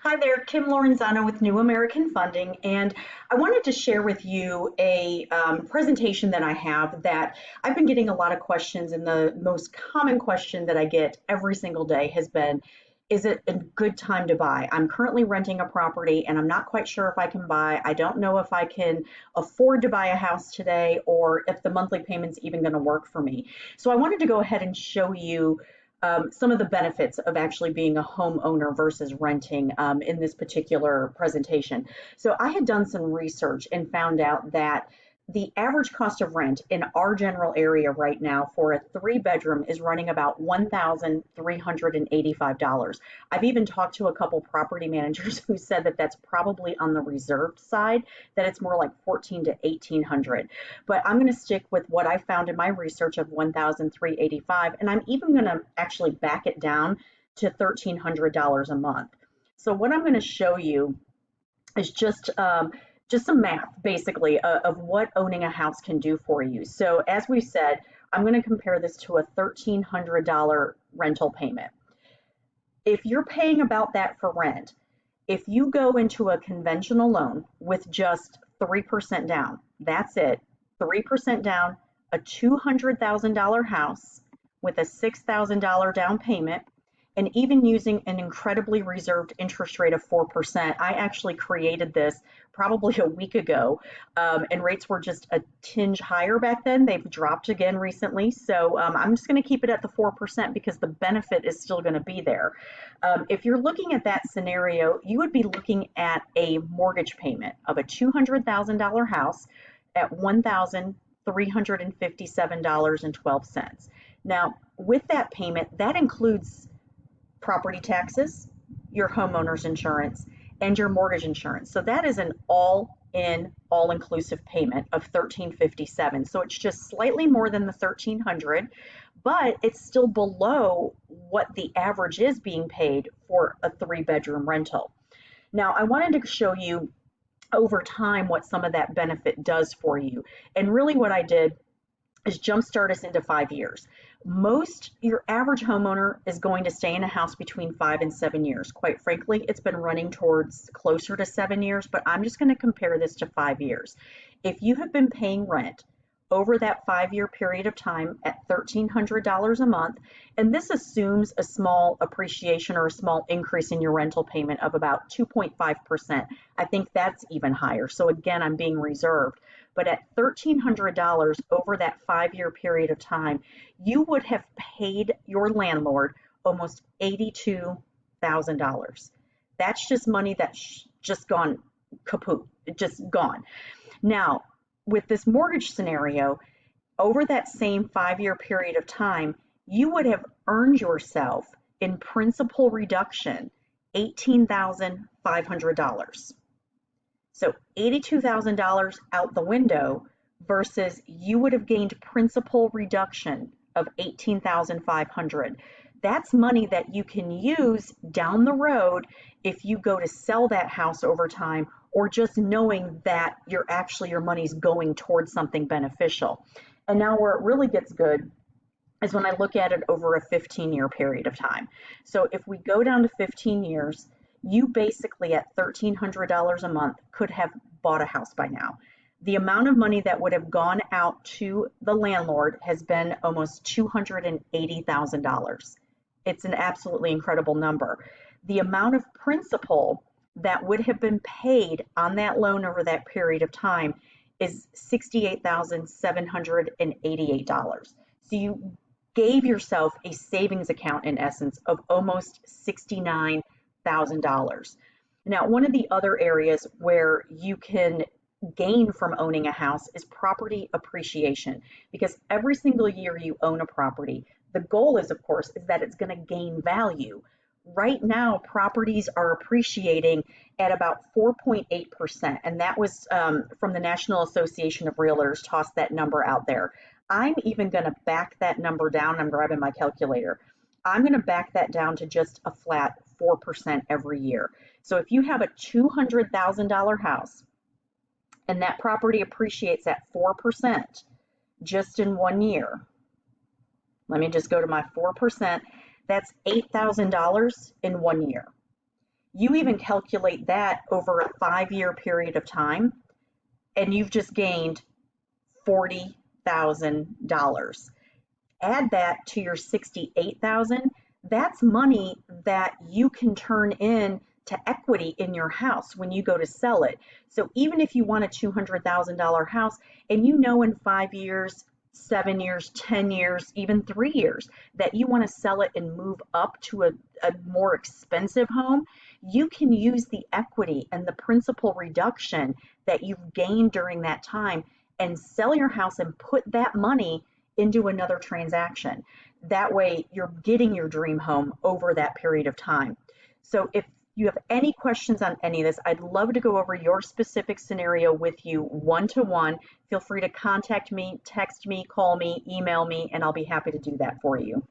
Hi there, Kim Lorenzano with New American Funding, and I wanted to share with you a presentation that I have that I've been getting a lot of questions, and the most common question that I get every single day has been, is it a good time to buy? I'm currently renting a property and I'm not quite sure if I can buy. I don't know if I can afford to buy a house today or if the monthly payment's even going to work for me. So I wanted to go ahead and show you some of the benefits of actually being a homeowner versus renting in this particular presentation. So I had done some research and found out that the average cost of rent in our general area right now for a three-bedroom is running about $1,385. I've even talked to a couple property managers who said that that's probably on the reserved side, that it's more like 14 to 1800. But I'm going to stick with what I found in my research of 1,385, and I'm even going to actually back it down to $1,300 a month. So what I'm going to show you is just some math basically of what owning a house can do for you. So as we said, I'm going to compare this to a $1,300 rental payment. If you're paying about that for rent, if you go into a conventional loan with just 3% down, that's it, 3% down, a $200,000 house with a $6,000 down payment, and even using an incredibly reserved interest rate of 4%. I actually created this probably a week ago, and rates were just a tinge higher back then. They've dropped again recently, so I'm just going to keep it at the 4% because the benefit is still going to be there. If you're looking at that scenario, you would be looking at a mortgage payment of a $200,000 house at $1,357.12. Now, with that payment, that includes property taxes, your homeowner's insurance, and your mortgage insurance. So that is an all-in, all-inclusive payment of $1,357. So it's just slightly more than the $1,300, but it's still below what the average is being paid for a three-bedroom rental. Now, I wanted to show you over time what some of that benefit does for you. And really what I did is jumpstart us into 5 years. Your average homeowner is going to stay in a house between 5 and 7 years. Quite frankly, it's been running towards closer to 7 years, but I'm just going to compare this to 5 years. If you have been paying rent over that 5 year period of time at $1,300 a month, and this assumes a small appreciation or a small increase in your rental payment of about 2.5%. I think that's even higher. So again, I'm being reserved. But at $1,300 over that 5 year period of time, you would have paid your landlord almost $82,000. That's just money that's just gone kaput, just gone. Now, with this mortgage scenario, over that same 5 year period of time, you would have earned yourself in principal reduction $18,500. So $82,000 out the window versus you would have gained principal reduction of $18,500. That's money that you can use down the road if you go to sell that house over time, or just knowing that your money's going towards something beneficial. And now where it really gets good is when I look at it over a 15-year period of time. So if we go down to 15 years, you basically at $1,300 a month could have bought a house by now. The amount of money that would have gone out to the landlord has been almost $280,000. It's an absolutely incredible number. The amount of principal that would have been paid on that loan over that period of time is $68,788. So you gave yourself a savings account in essence of almost $69,000. Now, one of the other areas where you can gain from owning a house is property appreciation, because every single year you own a property, the goal is, of course, is that it's going to gain value. Right now, properties are appreciating at about 4.8%, and that was from the National Association of Realtors tossed that number out there. I'm even going to back that number down. I'm grabbing my calculator. I'm going to back that down to just a flat 4% every year. So if you have a $200,000 house and that property appreciates at 4% just in 1 year, let me just go to my 4%, that's $8,000 in 1 year. You even calculate that over a 5-year period of time, and you've just gained $40,000. Add that to your 68,000, that's money that you can turn in to equity in your house when you go to sell it. So even if you want a $200,000 house and you know in 5 years, 7 years, 10 years, even 3 years that you want to sell it and move up to a more expensive home, you can use the equity and the principal reduction that you've gained during that time and sell your house and put that money into another transaction. That way, you're getting your dream home over that period of time. So, if you have any questions on any of this, I'd love to go over your specific scenario with you one to one. Feel free to contact me, text me, call me, email me, and I'll be happy to do that for you.